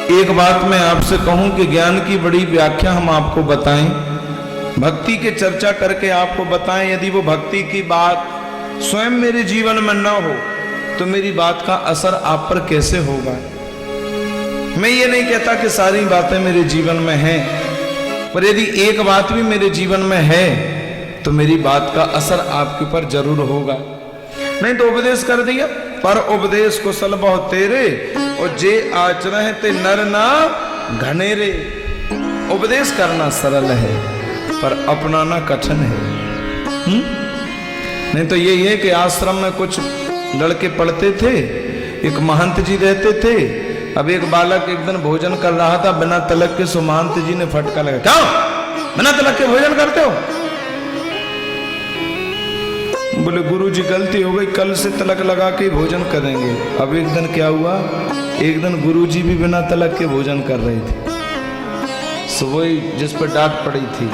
एक बात मैं आपसे कहूं कि ज्ञान की बड़ी व्याख्या हम आपको बताएं, भक्ति के चर्चा करके आपको बताएं, यदि वो भक्ति की बात स्वयं मेरे जीवन में न हो तो मेरी बात का असर आप पर कैसे होगा। मैं ये नहीं कहता कि सारी बातें मेरे जीवन में हैं, पर यदि एक बात भी मेरे जीवन में है तो मेरी बात का असर आपके ऊपर जरूर होगा। नहीं तो उपदेश कर दिया, पर उपदेश को सल बहुत तेरे और जे आचरण ते नर ना घनेरे। उपदेश करना सरल है पर अपनाना कठिन है। नहीं तो यही है कि आश्रम में कुछ लड़के पढ़ते थे, एक महंत जी रहते थे। अब एक बालक एक दिन भोजन कर रहा था बिना तलक के, सो महंत जी ने फटका लगा, क्यों बिना तलक के भोजन करते हो? बोले गुरुजी गलती हो गई, कल से तलक लगा के भोजन करेंगे। अब एक दिन क्या हुआ, एक दिन गुरुजी भी बिना तलक के भोजन कर रहे थे, सो वही जिस पर डांट पड़ी थी।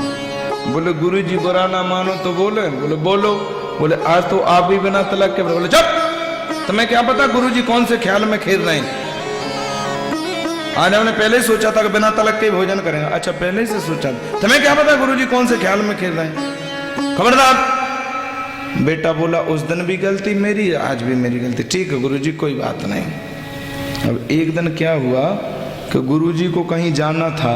बोले गुरुजी बुरा ना मानो तो बोले, बोले बोलो। बोले आज तो आप भी बिना तलक के। बोले चुप, तुम्हें क्या पता गुरुजी कौन से ख्याल में खेल रहे हैं। आज हमने पहले ही सोचा था कि बिना तलक के भोजन करेंगे। अच्छा पहले से सोचा, तुम्हें क्या पता गुरुजी कौन से ख्याल में खेल रहे हैं, खबरदार। बेटा बोला उस दिन भी गलती मेरी, आज भी मेरी गलती। ठीक है गुरुजी कोई बात नहीं। अब एक दिन क्या हुआ कि गुरुजी को कहीं जाना था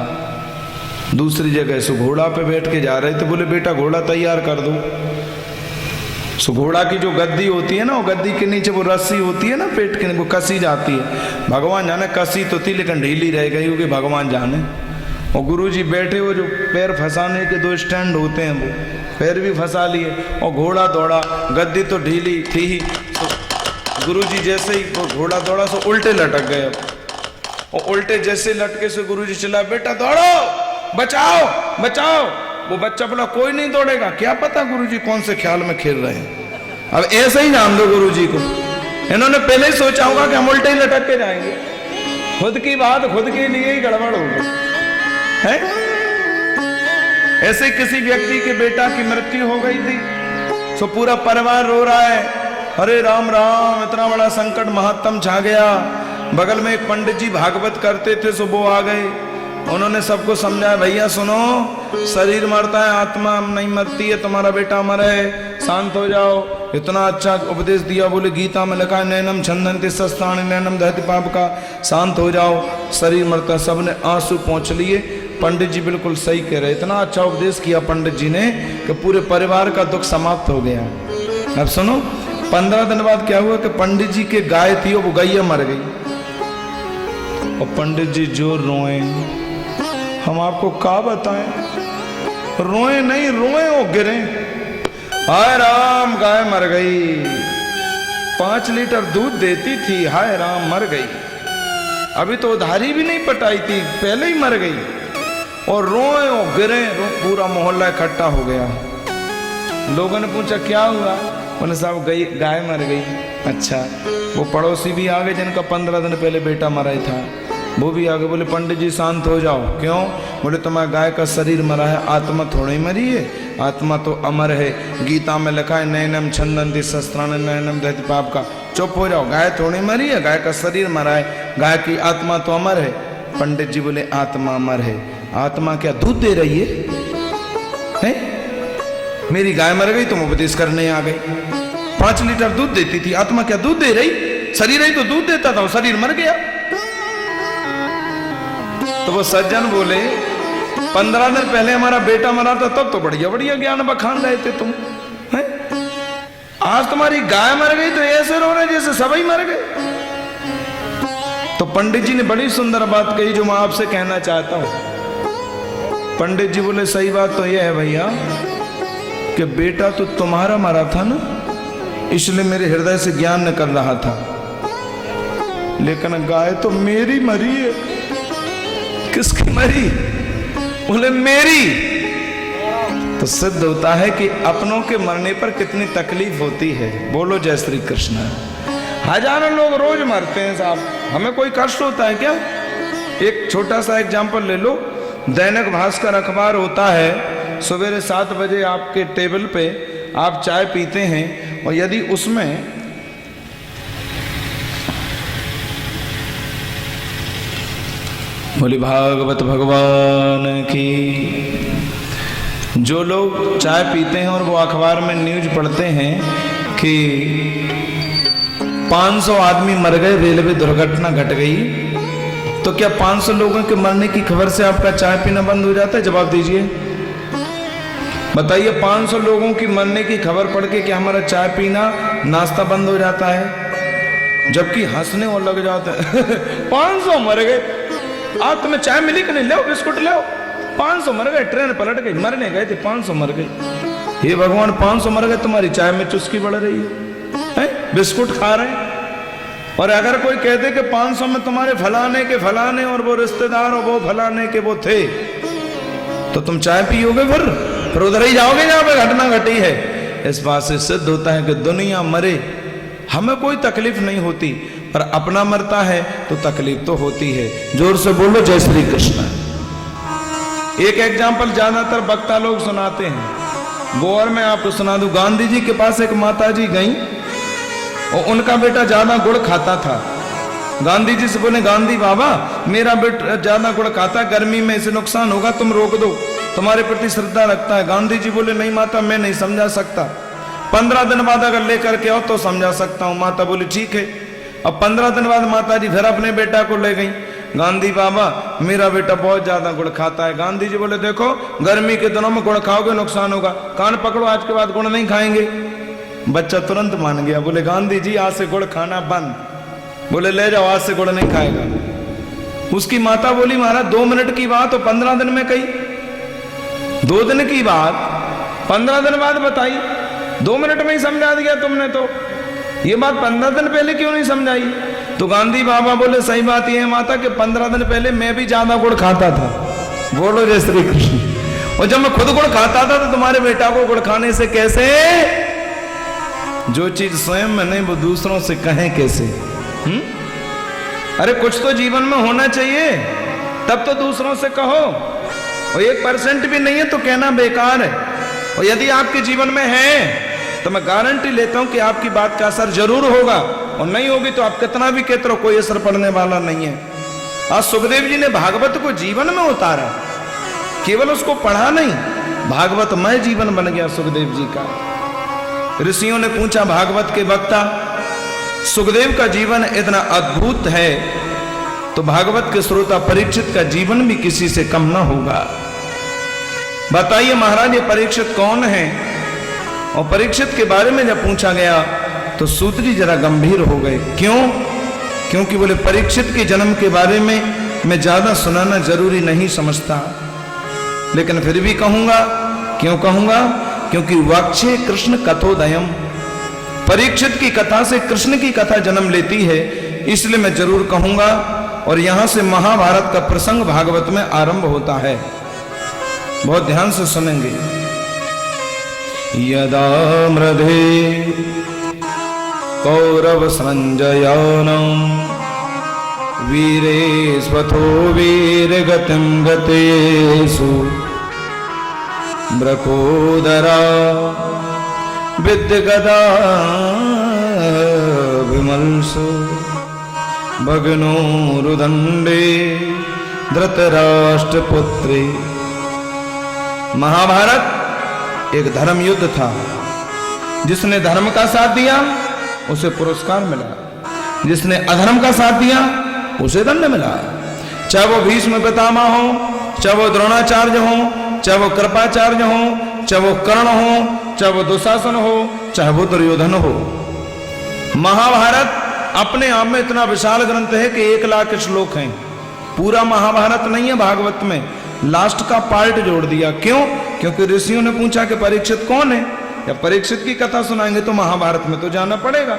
दूसरी जगह, सो घोड़ा पे बैठ के जा रहे थे। बोले बेटा घोड़ा तैयार कर दो। सो घोड़ा की जो गद्दी होती है ना, वो गद्दी के नीचे वो रस्सी होती है ना पेट के, वो कसी जाती है। भगवान जाने कसी तो थी लेकिन ढीली रह गई होगी, भगवान जाने। और गुरुजी बैठे, वो जो पैर फंसाने के 2 स्टैंड होते हैं वो पैर भी फंसा लिए और घोड़ा दौड़ा। गद्दी तो ढीली थी ही, तो गुरुजी जैसे ही वो घोड़ा दौड़ा सो उल्टे लटक गए। और उल्टे जैसे लटके से गुरुजी चिल्ला, बेटा दौड़ो, बचाओ बचाओ। वो बच्चा बोला कोई नहीं दौड़ेगा। क्या पता गुरुजी कौन से ख्याल में खेल रहे हैं। अब ऐसे ही नाम दो गुरुजी को, इन्होंने पहले ही सोचा होगा कि हम उल्टे ही लटक के जाएंगे। खुद की बात खुद के लिए ही गड़बड़ होगी है। ऐसे किसी व्यक्ति के बेटा की मृत्यु हो गई थी, सो पूरा परिवार रो रहा है, अरे राम राम इतना बड़ा संकट महात्म छा गया। बगल में एक पंडित जी भागवत करते थे, सो वो आ गए। उन्होंने सबको समझाया, भैया सुनो, शरीर मरता है आत्मा नहीं मरती है, तुम्हारा बेटा अमर है, शांत हो जाओ। इतना अच्छा उपदेश दिया। बोले गीता में लिखा है नैनम छंदन्ति शस्त्राणि नैनम दहति पाप का, शांत हो जाओ, शरीर मरता है। सबने आंसू पोंछ लिए। पंडित जी बिल्कुल सही कह रहे, इतना अच्छा उपदेश किया पंडित जी ने कि पूरे परिवार का दुख समाप्त हो गया। अब सुनो, 15 दिन बाद क्या हुआ कि पंडित जी के गाय थी, वो गैया मर गई। और पंडित जी जो रोए, हम आपको क्या बताएं, रोए नहीं रोए वो गिरे। हाय राम गाय मर गई, 5 लीटर दूध देती थी, हाय राम मर गई। अभी तो उधारी भी नहीं पटाई थी, पहले ही मर गई। और रोए वो गिरे, पूरा मोहल्ला इकट्ठा हो गया। लोगों ने पूछा क्या हुआ, बोले साहब गाय मर गई। अच्छा, वो पड़ोसी भी आ गए जिनका 15 दिन पहले बेटा मरा ही था, वो भी आगे। बोले पंडित जी शांत हो जाओ। क्यों? बोले तुम्हारा गाय का शरीर मरा है, आत्मा थोड़ी मरी है, आत्मा तो अमर है। गीता में लिखा है नैनम छंदन्ति शस्त्राणि नैनम दहति पाप का। चुप हो जाओ, गाय थोड़ी मरी है, गाय का शरीर मरा है, गाय की आत्मा तो अमर है। पंडित जी बोले आत्मा अमर है, आत्मा क्या दूध दे रही है? मेरी गाय मर गई तुम उपदेश करने आ गए। 5 लीटर दूध देती थी, आत्मा क्या दूध दे रही? शरीर ही तो दूध देता था, शरीर मर गया। तो वो सज्जन बोले 15 दिन पहले हमारा बेटा मरा था, तब तो बढ़िया बढ़िया ज्ञान बखान रहे थे तुम, है? आज तुम्हारी गाय मर गई तो ऐसे रो रहे जैसे सभी मर गए। तो पंडित जी ने बड़ी सुंदर बात कही जो मैं आपसे कहना चाहता हूं। पंडित जी बोले सही बात तो यह है भैया कि बेटा तो तुम्हारा मरा था ना, इसलिए मेरे हृदय से ज्ञान निकल रहा था, लेकिन गाय तो मेरी मरी है। किसकी मरी? बोले मेरी। तो सिद्ध होता है कि अपनों के मरने पर कितनी तकलीफ होती है। बोलो जय श्री कृष्ण। हजारों लोग रोज मरते हैं साहब, हमें कोई कष्ट होता है क्या? एक छोटा सा एग्जाम्पल ले लो, दैनिक भास्कर अखबार होता है, सवेरे 7 बजे आपके टेबल पे आप चाय पीते हैं, और यदि उसमें बोली भागवत भगवान की। जो लोग चाय पीते हैं और वो अखबार में न्यूज पढ़ते हैं कि 500 आदमी मर गए, रेलवे दुर्घटना घट गई, तो क्या 500 लोगों के मरने की खबर से आपका चाय पीना बंद हो जाता है? जवाब दीजिए, बताइए। 500 लोगों की मरने की खबर पढ़ के क्या हमारा चाय पीना, नाश्ता बंद हो जाता है? जबकि हंसने और लग जाते हैं 500 मर गए, आज तुम्हें चाय मिली कि नहीं, ले बिस्कुट ले। 500 मर गए, ट्रेन पलट गई, मरने गए थे 500 मर गए। हे भगवान, 500 मर गए, तुम्हारी चाय में चुस्की बढ़ रही है, बिस्कुट खा रहे हैं। और अगर कोई कहते कि 500 में तुम्हारे फलाने के फलाने और वो रिश्तेदार और वो फलाने के वो थे, तो तुम चाय पियोगे? फिर उधर ही जाओगे जहां पे घटना घटी है। इस बात से सिद्ध होता है कि दुनिया मरे हमें कोई तकलीफ नहीं होती, पर अपना मरता है तो तकलीफ तो होती है। जोर से बोलो जय श्री कृष्ण। एक एग्जाम्पल ज्यादातर वक्ता लोग सुनाते हैं, वो और मैं आपको सुना दूं। गांधी जी के पास एक माता जी गई और उनका बेटा ज्यादा गुड़ खाता था। गांधी जी से बोले, गांधी बाबा मेरा बेटा ज्यादा गुड़ खाता, गर्मी में इसे नुकसान होगा, तुम रोक दो, तुम्हारे प्रति श्रद्धा रखता है। गांधी जी बोले, नहीं माता मैं नहीं समझा सकता, 15 दिन बाद अगर लेकर के आओ तो समझा सकता हूं। माता बोली ठीक है। अब 15 दिन बाद माता जी फिर अपने बेटा को ले गई। गांधी बाबा मेरा बेटा बहुत ज्यादा गुड़ खाता है। गांधी जी बोले, देखो गर्मी के दिनों में गुड़ खाओगे नुकसान होगा, कान पकड़ो, आज के बाद गुड़ नहीं खाएंगे। बच्चा तुरंत मान गया, बोले गांधी जी आज से गुड़ खाना बंद। बोले ले जाओ, आज से गुड़ नहीं खाएगा। उसकी माता बोली, महाराज 2 मिनट की बात तो 15 दिन में कही, 2 दिन की बात 15 दिन बाद बताई, 2 मिनट में ही समझा दिया तुमने, तो ये बात 15 दिन पहले क्यों नहीं समझाई? तो गांधी बाबा बोले, सही बात यह है माता कि 15 दिन पहले मैं भी ज्यादा गुड़ खाता था। बोलो जय श्री कृष्ण। और जब मैं खुद गुड़ खाता था तो तुम्हारे बेटा को गुड़ खाने से कैसे? जो चीज स्वयं में नहीं वो दूसरों से कहें कैसे? अरे कुछ तो जीवन में होना चाहिए, तब तो दूसरों से कहो। और 1% भी नहीं है तो कहना बेकार है। और यदि आपके जीवन में है तो मैं गारंटी लेता हूं कि आपकी बात का असर जरूर होगा, और नहीं होगी तो आप कितना भी कहते रहो, कोई असर पड़ने वाला नहीं है। आज सुखदेव जी ने भागवत को जीवन में उतारा, केवल उसको पढ़ा नहीं, भागवतमय जीवन बन गया सुखदेव जी का। ऋषियों ने पूछा, भागवत के वक्ता सुखदेव का जीवन इतना अद्भुत है तो भागवत के श्रोता परीक्षित का जीवन भी किसी से कम ना होगा। बताइए महाराज ये परीक्षित कौन है? और परीक्षित के बारे में जब पूछा गया तो सूत जी जरा गंभीर हो गए। क्यों? क्योंकि बोले परीक्षित के जन्म के बारे में मैं ज्यादा सुनाना जरूरी नहीं समझता, लेकिन फिर भी कहूंगा। क्यों कहूंगा? क्योंकि वक्षे कृष्ण कथोदयम, परीक्षित की कथा से कृष्ण की कथा जन्म लेती है, इसलिए मैं जरूर कहूंगा। और यहां से महाभारत का प्रसंग भागवत में आरंभ होता है, बहुत ध्यान से सुनेंगे। यदा मृधे कौरव संजयानम वीरे स्वथो वीर गतिम गतेषु ब्रकोदरा विद्यगदा विमल्सु भगनो रुदंडे धृतराष्ट्रपुत्रे। महाभारत एक धर्म युद्ध था। जिसने धर्म का साथ दिया उसे पुरस्कार मिला, जिसने अधर्म का साथ दिया उसे दंड मिला। चाहे वो भीष्म पितामह हो, चाहे वो द्रोणाचार्य हो, चाहे वो कृपाचार्य हो, चाहे वो कर्ण हो, चाहे वो दुशासन हो, चाहे वो दुर्योधन हो। महाभारत अपने आप में इतना विशाल ग्रंथ है कि 1 लाख श्लोक हैं। पूरा महाभारत नहीं है भागवत में, लास्ट का पार्ट जोड़ दिया। क्यों? क्योंकि ऋषियों ने पूछा कि परीक्षित कौन है, या परीक्षित की कथा सुनाएंगे तो महाभारत में तो जाना पड़ेगा।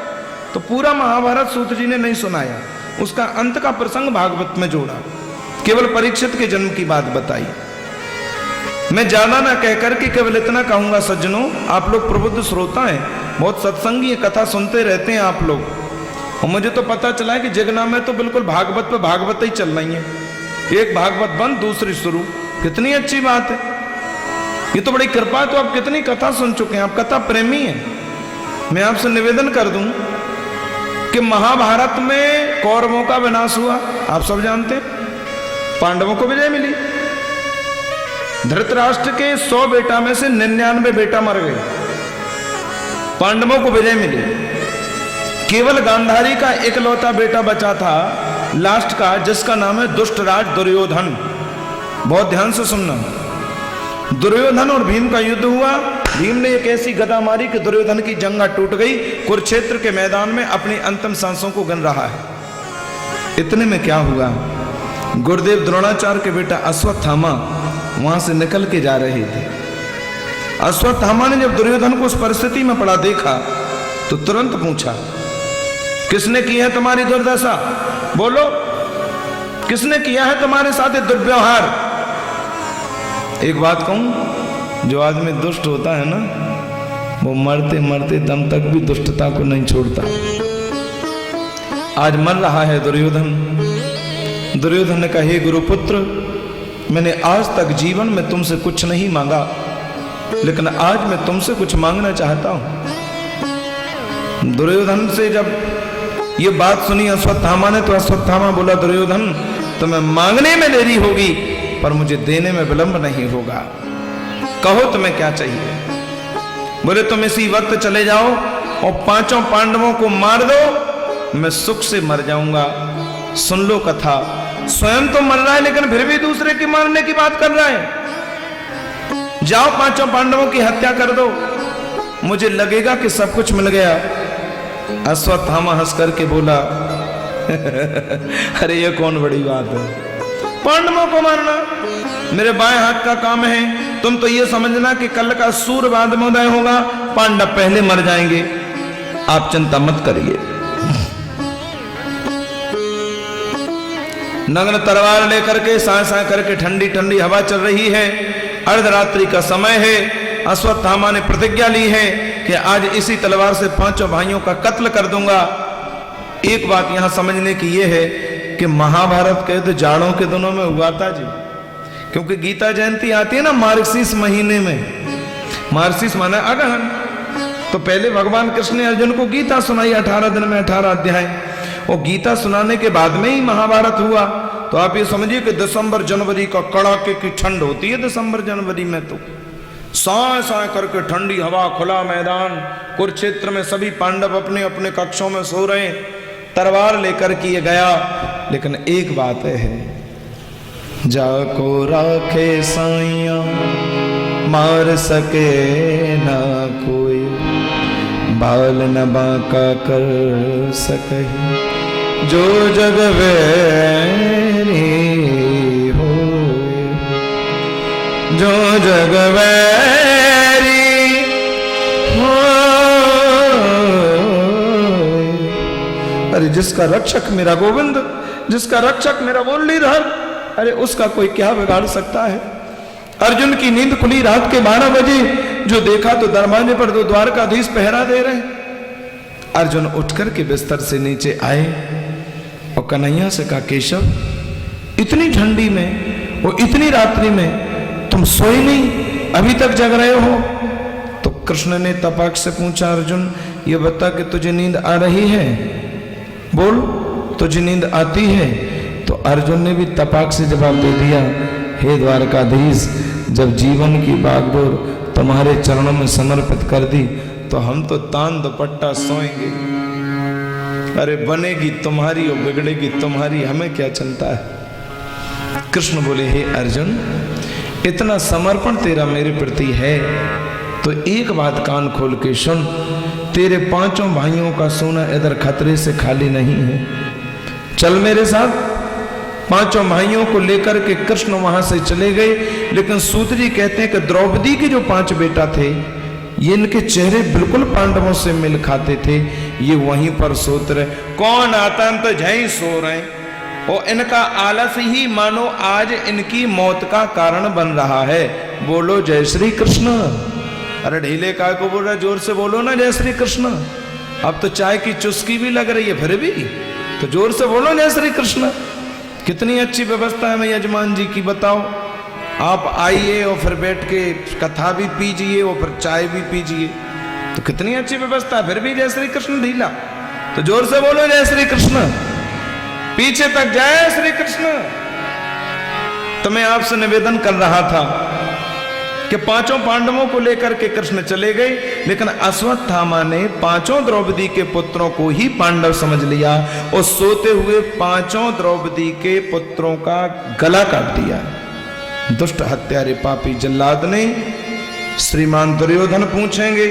तो पूरा महाभारत सूत जी ने नहीं सुनाया, उसका अंत का प्रसंग भागवत में जोड़ा, केवल परीक्षित के जन्म की बात बताई। मैं ज्यादा ना कहकर के केवल इतना कहूंगा, सज्जनों आप लोग प्रबुद्ध श्रोता हैं, बहुत सत्संगी कथा सुनते रहते हैं आप लोग, और मुझे तो पता चला है कि जगना में तो बिल्कुल भागवत पे भागवत ही चल रही है। एक भागवत बंद दूसरी शुरू, कितनी अच्छी बात है, ये तो बड़ी कृपा है। तो आप कितनी कथा सुन चुके हैं, आप कथा प्रेमी हैं। मैं आपसे निवेदन कर दूं कि महाभारत में कौरवों का विनाश हुआ, आप सब जानते हैं। पांडवों को विजय मिली। धृतराष्ट्र के 100 बेटा में से 99 बेटा मर गए, पांडवों को विजय मिली। केवल गांधारी का इकलौता बेटा बचा था लास्ट का, जिसका नाम है दुष्टराज दुर्योधन। बहुत ध्यान से सुनना। दुर्योधन और भीम का युद्ध हुआ। भीम ने एक ऐसी गदा मारी कि दुर्योधन की जंगा टूट गई। कुरुक्षेत्र के मैदान में अपनी अंतिम सांसों को गिन रहा है। इतने में क्या हुआ, गुरुदेव द्रोणाचार्य के बेटा अश्वत्थामा वहां से निकल के जा रहे थे। अश्वत्थामा ने जब दुर्योधन को उस परिस्थिति में पड़ा देखा तो तुरंत पूछा, किसने की है तुम्हारी दुर्दशा? बोलो, किसने किया है तुम्हारे साथ दुर्व्यवहार? एक बात कहूं, जो आदमी दुष्ट होता है ना, वो मरते मरते दम तक भी दुष्टता को नहीं छोड़ता। आज मर रहा है दुर्योधन। दुर्योधन ने कहा, हे गुरुपुत्र, मैंने आज तक जीवन में तुमसे कुछ नहीं मांगा, लेकिन आज मैं तुमसे कुछ मांगना चाहता हूं। दुर्योधन से जब ये बात सुनी अश्वत्थामा ने, तो अश्वत्थामा बोला, दुर्योधन तुम्हें मांगने में देरी होगी पर मुझे देने में विलंब नहीं होगा। कहो तुम्हें क्या चाहिए? बोले, तुम इसी वक्त चले जाओ और 5 पांडवों को मार दो, मैं सुख से मर जाऊंगा। सुन लो कथा, स्वयं तो मर रहा है लेकिन फिर भी दूसरे की मारने की बात कर रहा है। जाओ 5 पांडवों की हत्या कर दो, मुझे लगेगा कि सब कुछ मिल गया। अश्वत्थामा हंस करके बोला, अरे ये कौन बड़ी बात है, पांडवों को मारना मेरे बाएं हाथ का काम है। तुम तो ये समझना कि कल का सूर्य बाद में उदय होगा, पांडव पहले मर जाएंगे, आप चिंता मत करिए। नग्न तलवार लेकर के साय साय करके ठंडी ठंडी हवा चल रही है, अर्धरात्रि का समय है। अश्वत्थामा ने प्रतिज्ञा ली है कि आज इसी तलवार से 5 भाइयों का कत्ल कर दूंगा। एक बात यहां समझने की यह है कि महाभारत के तो जाड़ों के दिनों में हुआ था जी, क्योंकि गीता जयंती आती है ना मार्गशीर्ष महीने में। मार्गशीर्ष माना अगहन। तो पहले भगवान कृष्ण ने अर्जुन को गीता सुनाई 18 दिन में 18 अध्याय, और गीता सुनाने के बाद में ही महाभारत हुआ। तो आप ये समझिए कि दिसंबर जनवरी का कड़ाके की ठंड होती है। दिसंबर जनवरी में तो साय साय करके ठंडी हवा, खुला मैदान, कुरुक्षेत्र में सभी पांडव अपने अपने कक्षों में सो रहे, तलवार लेकर के ये गया। लेकिन एक बात है, जाको राखे साइया मार सके ना कोई, बाल न बांका कर सके, जो जग वैरी हो, जो जग वैरी हो। अरे जिसका रक्षक मेरा गोविंद, जिसका रक्षक मेरा मुरलीधर, अरे उसका कोई क्या बिगाड़ सकता है। अर्जुन की नींद खुली रात के 12 बजे, जो देखा तो दरवाजे पर 2 द्वारकाधीश पहरा दे रहे। अर्जुन उठकर के बिस्तर से नीचे आए और कन्हैया से कहा, केशव इतनी ठंडी में और इतनी रात्रि में तुम सोए नहीं, अभी तक जग रहे हो? तो कृष्ण ने तपाक से पूछा, अर्जुन ये बता कि तुझे नींद आ रही है? बोल, तुझे नींद आती है? तो अर्जुन ने भी तपाक से जवाब दे दिया, हे द्वारकाधीश, जब जीवन की बागडोर तुम्हारे चरणों में समर्पित कर दी तो हम तो तान दुपट्टा सोएंगे। अरे बनेगी तुम्हारी और बिगड़ेगी तुम्हारी, हमें क्या चिंता है। कृष्ण बोले, हे अर्जुन, इतना समर्पण तेरा मेरे प्रति है तो एक बात कान खोल के सुन, तेरे 5 भाइयों का सोना इधर खतरे से खाली नहीं है। चल मेरे साथ। 5 भाइयों को लेकर के कृष्ण वहां से चले गए। लेकिन सूत जी कहते हैं कि द्रौपदी के जो 5 बेटा थे, ये इनके चेहरे बिल्कुल पांडवों से मिल खाते थे। ये वहीं पर सोते रहे, कौन आता तो जय सो रहे, और इनका आलस ही मानो आज इनकी मौत का कारण बन रहा है। बोलो जय श्री कृष्ण। अरे ढीले काय को बोल रहा, जोर से बोलो ना जय श्री कृष्ण। अब तो चाय की चुस्की भी लग रही है, फिर भी तो जोर से बोलो जय श्री कृष्ण। कितनी अच्छी व्यवस्था है यजमान जी की, बताओ। आप आइए और फिर बैठ के कथा भी पीजिए और फिर चाय भी पीजिए, तो कितनी अच्छी व्यवस्था है, फिर भी जय श्री कृष्ण ढीला। तो जोर से बोलो जय श्री कृष्ण, पीछे तक जय श्री कृष्ण। तो मैं आपसे निवेदन कर रहा था कि पांचों पांडवों को लेकर के कृष्ण चले गए, लेकिन अश्वत्थामा ने पांचों द्रौपदी के पुत्रों को ही पांडव समझ लिया और सोते हुए पांचों द्रौपदी के पुत्रों का गला काट दिया। दुष्ट हत्यारे पापी जल्लाद ने। श्रीमान दुर्योधन पूछेंगे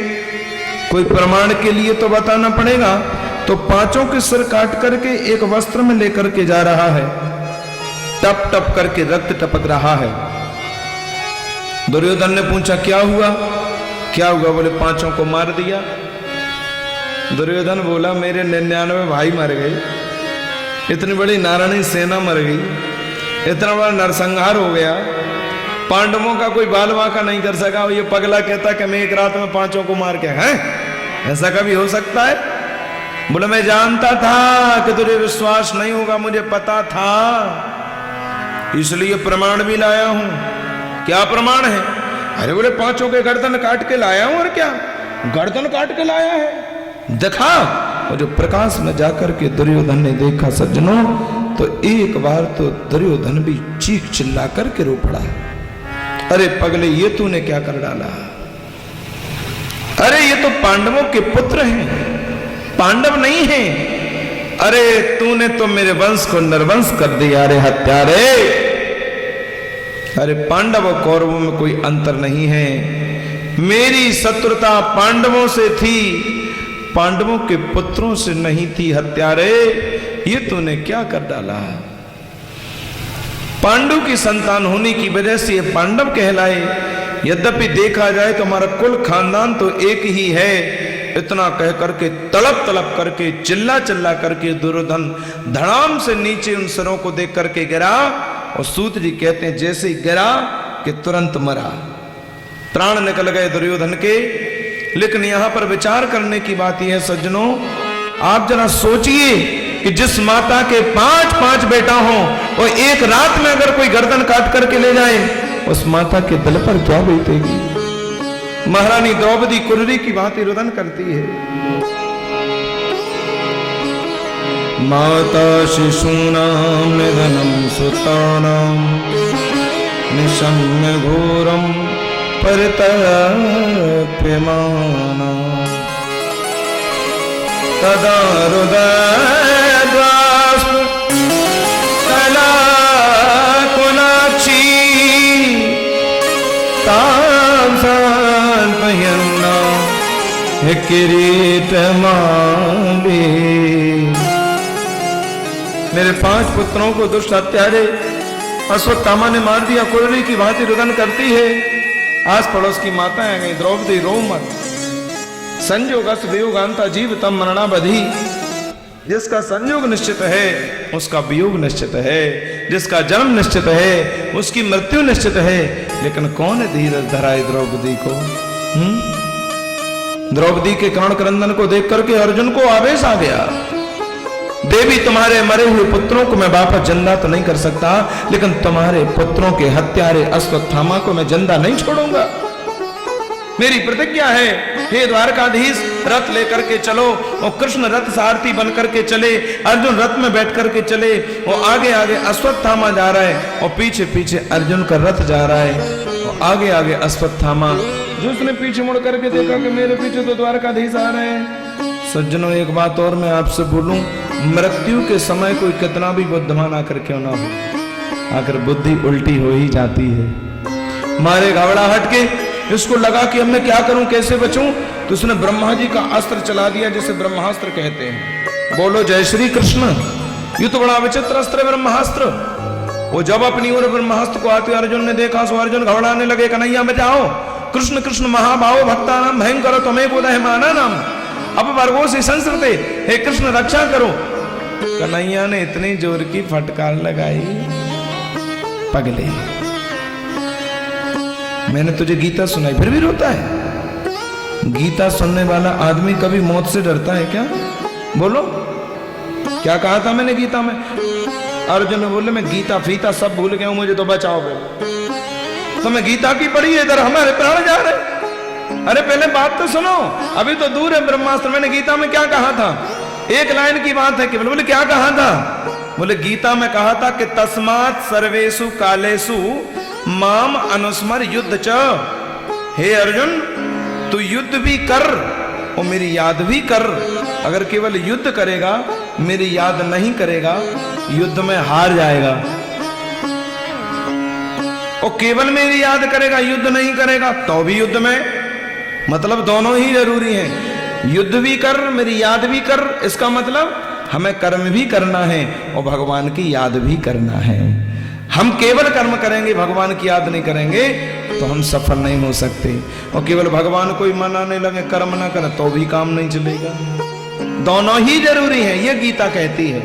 कोई प्रमाण के लिए तो बताना पड़ेगा, तो पांचों के सिर काट करके एक वस्त्र में लेकर के जा रहा है, टप टप करके रक्त टपक रहा है। दुर्योधन ने पूछा क्या हुआ, क्या हुआ? बोले पांचों को मार दिया। दुर्योधन बोला मेरे 99 भाई मर गए, इतनी बड़ी नारायणी सेना मर गई, इतना बड़ा नरसंहार हो गया, पांडवों का कोई बाल वाका नहीं कर सका। ये पगला कहता कि मैं एक रात में पांचों को मार के, हैं ऐसा कभी हो सकता है? बोले मैं जानता था कि तुझे विश्वास नहीं होगा, मुझे पता था, इसलिए प्रमाण भी लाया हूं। क्या प्रमाण है? अरे बोले पांचों के गर्दन काट के लाया हूं। और क्या गर्दन काट के लाया है? देखा। और जो प्रकाश में जाकर के दुर्योधन ने देखा सज्जनों, तो एक बार तो दुर्योधन भी चीख चिल्ला करके रो पड़ा। अरे पगले ये तूने क्या कर डाला? अरे ये तो पांडवों के पुत्र हैं, पांडव नहीं हैं। अरे तूने तो मेरे वंश को निर्वंश कर दिया। अरे हत्यारे, अरे पांडव और कौरवों में कोई अंतर नहीं है। मेरी शत्रुता पांडवों से थी, पांडवों के पुत्रों से नहीं थी। हत्यारे ये तूने क्या कर डाला? पांडु की संतान होने की वजह से ये पांडव कहलाए। यद्यपि देखा जाए तो हमारा कुल खानदान तो एक ही है। इतना कह करके तड़प तड़प करके चिल्ला चिल्ला करके दुर्योधन धड़ाम से नीचे उन सरों को देख करके गिरा। और सूत जी कहते हैं जैसे ही गिरा कि तुरंत मरा, प्राण निकल गए दुर्योधन के। लेकिन यहां पर विचार करने की बात यह है सज्जनों, आप जरा सोचिए कि जिस माता के 5 बेटा हो और एक रात में अगर कोई गर्दन काट करके ले जाए, उस माता के दिल पर क्या बीतेगी? महारानी द्रौपदी कुर्री की भांति रुदन करती है। माता शिशूनां निधनं सुतानां निशम्य घोरं परितप्यमाना तदा हृदयद्वाष्प कलाकुलाक्षी तां सान्त्वयन्ना किरीटमाली। मेरे 5 पुत्रों को दुष्ट हत्यारे अश्वत्थामा ने मार दिया। कुर्री की भांति रुदन करती है। आस पड़ोस की माताएं आ गई, द्रौपदी रो मत, संयोगस वियोगांता जीव तम मरणा बधी। जिसका संयोग निश्चित है उसका वियोग निश्चित है, जिसका जन्म निश्चित है उसकी मृत्यु निश्चित है। लेकिन कौन धीरज धराए द्रौपदी को? द्रौपदी के कर्ण क्रंदन को देख करके अर्जुन को आवेश आ गया। देवी तुम्हारे मरे हुए पुत्रों को मैं वापस जिंदा तो नहीं कर सकता, लेकिन तुम्हारे पुत्रों के हत्यारे अश्वत्थामा को मैं जिंदा नहीं छोड़ूंगा। मेरी प्रतिज्ञा है, हे द्वारकाधीश रथ लेकर के चलो। और कृष्ण रथ सारथी बन करके चले, अर्जुन रथ में बैठ करके चले। और आगे आगे अश्वत्थामा जा रहा है और पीछे पीछे अर्जुन का रथ जा रहा है। और आगे आगे अश्वत्थामा, जो उसने पीछे मुड़ करके देखा कि मेरे पीछे तो द्वारकाधीश आ रहे हैं। सज्जनों एक बात और मैं आपसे बोलूं, मृत्यु के समय कोई कितना भी बुद्धिमान आकर क्यों ना हो, आकर बुद्धि उल्टी हो ही जाती है। मारे घबराहट के इसको लगा कि अब मैं क्या करूं, कैसे बचूं, तो उसने ब्रह्मा जी का अस्त्र चला दिया, जिसे ब्रह्मास्त्र कहते हैं। बोलो जय श्री कृष्ण। ये तो बड़ा विचित्र अस्त्र है ब्रह्मास्त्र। वो जब अपनी ओर ब्रह्मास्त्र को आते अर्जुन ने देखा, सो अर्जुन घबराने लगे, कन्हैया बचाओ, कृष्ण कृष्ण महाभाव भक्ता नाम भयंकर तुम्हें बोधा है माना नाम अब वर्गो से संस्कृते, हे कृष्ण रक्षा करो। कन्हैया ने इतनी जोर की फटकार लगाई, पगले मैंने तुझे गीता सुनाई फिर भी रोता है? गीता सुनने वाला आदमी कभी मौत से डरता है क्या? बोलो क्या कहा था मैंने गीता में? अर्जुन ने बोले मैं गीता फीता सब भूल गया हूं, मुझे तो बचाओ। तो मैं गीता की पढ़ी है, इधर हमारे प्राण जा रहे। अरे पहले बात तो सुनो, अभी तो दूर है ब्रह्मास्त्र। मैंने गीता में क्या कहा था? एक लाइन की बात है केवल। बोले क्या कहा था? बोले गीता में कहा था कि तस्मात् सर्वेषु कालेषु माम अनुस्मर युद्ध च। हे अर्जुन, तू युद्ध भी कर और मेरी याद भी कर। अगर केवल युद्ध करेगा, मेरी याद नहीं करेगा, युद्ध में हार जाएगा। और केवल मेरी याद करेगा, युद्ध नहीं करेगा, तो भी युद्ध में, मतलब दोनों ही जरूरी हैं। युद्ध भी कर, मेरी याद भी कर, इसका मतलब हमें कर्म भी करना है और भगवान की याद भी करना है। हम केवल कर्म करेंगे, भगवान की याद नहीं करेंगे, तो हम सफल नहीं हो सकते। और केवल भगवान को ही मनाने लगे, कर्म ना करे, तो भी काम नहीं चलेगा। दोनों ही जरूरी है, ये गीता कहती है।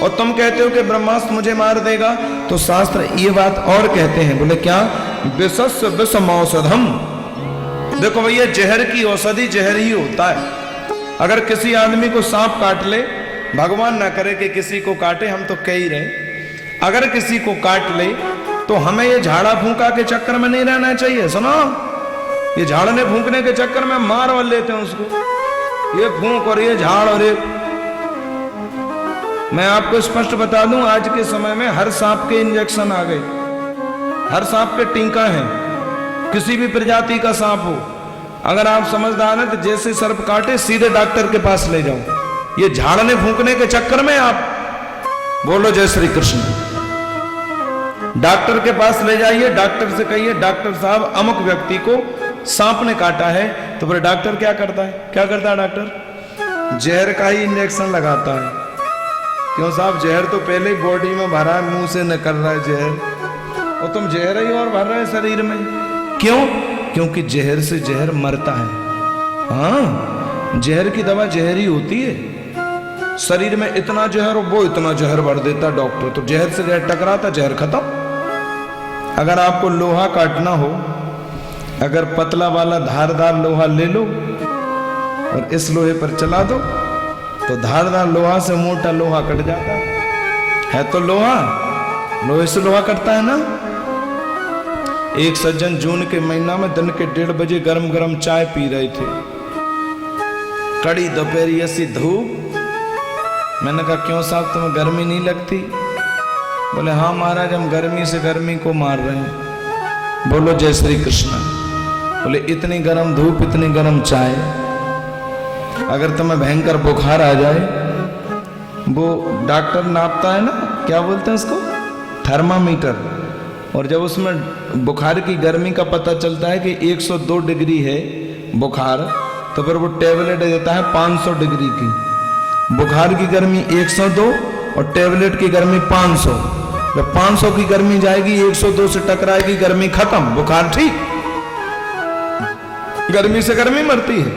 और तुम कहते हो कि ब्रह्मास्त्र मुझे मार देगा, तो शास्त्र ये बात और कहते हैं, बोले क्या? विषस्य विषमौषधम। देखो भैया, जहर की औषधि जहर ही होता है। अगर किसी आदमी को सांप काट ले, भगवान ना करे कि किसी को काटे, हम तो कह ही रहे, अगर किसी को काट ले तो हमें ये झाड़ा फूंका के चक्कर में नहीं रहना चाहिए। सुनो, ये झाड़ने फूंकने के चक्कर में मार वाल लेते हैं उसको, ये फूंक और ये झाड़ और ये। मैं आपको स्पष्ट बता दूं, आज के समय में हर सांप के इंजेक्शन आ गए, हर सांप के टीका है, किसी भी प्रजाति का सांप हो। अगर आप समझदार हैं तो जैसे सर्प काटे सीधे डॉक्टर के पास ले जाओ। ये झाड़ने फूंकने के चक्कर में आप बोलो जय श्री कृष्ण, डॉक्टर के पास ले जाइए, डॉक्टर से कहिए डॉक्टर साहब अमुक व्यक्ति को सांप ने काटा है। तो फिर डॉक्टर क्या करता है? क्या करता है डॉक्टर? जहर का ही इंजेक्शन लगाता है। क्यों साहब? जहर तो पहले ही बॉडी में भरा है, मुंह से निकल रहा है जहर, और तुम जहर ही और भर रहे हैं शरीर में। क्यों? क्योंकि जहर से जहर मरता है। हाँ, जहर की दवा जहर ही होती है। शरीर में इतना जहर, वो इतना जहर भर देता डॉक्टर, तो जहर से जहर टकराता, जहर खत्म। अगर आपको लोहा काटना हो, अगर पतला वाला धारदार लोहा ले लो और इस लोहे पर चला दो, तो धारदार लोहा से मोटा लोहा कट जाता है। तो लोहा, लोहे से लोहा कटता है ना। एक सज्जन जून के महीना में दिन के 1:30 बजे गरम गरम चाय पी रहे थे, कड़ी दोपहरी ऐसी धूप। मैंने कहा क्यों साहब, तुम्हें गर्मी नहीं लगती? बोले हाँ महाराज, हम गर्मी से गर्मी को मार रहे हैं। बोलो जय श्री कृष्ण। बोले इतनी गर्म धूप, इतनी गर्म चाय, अगर तुम्हें भयंकर बुखार आ जाए, वो डॉक्टर नापता है ना, क्या बोलते हैं उसको, थर्मामीटर, और जब उसमें बुखार की गर्मी का पता चलता है कि 102 डिग्री है बुखार, तो फिर वो टेबलेट देता है 500 डिग्री की। बुखार की गर्मी 102 और टेबलेट की गर्मी 500। जब 500 की गर्मी जाएगी, 102 से टकराएगी, गर्मी खत्म, बुखार ठीक। गर्मी से गर्मी मरती है।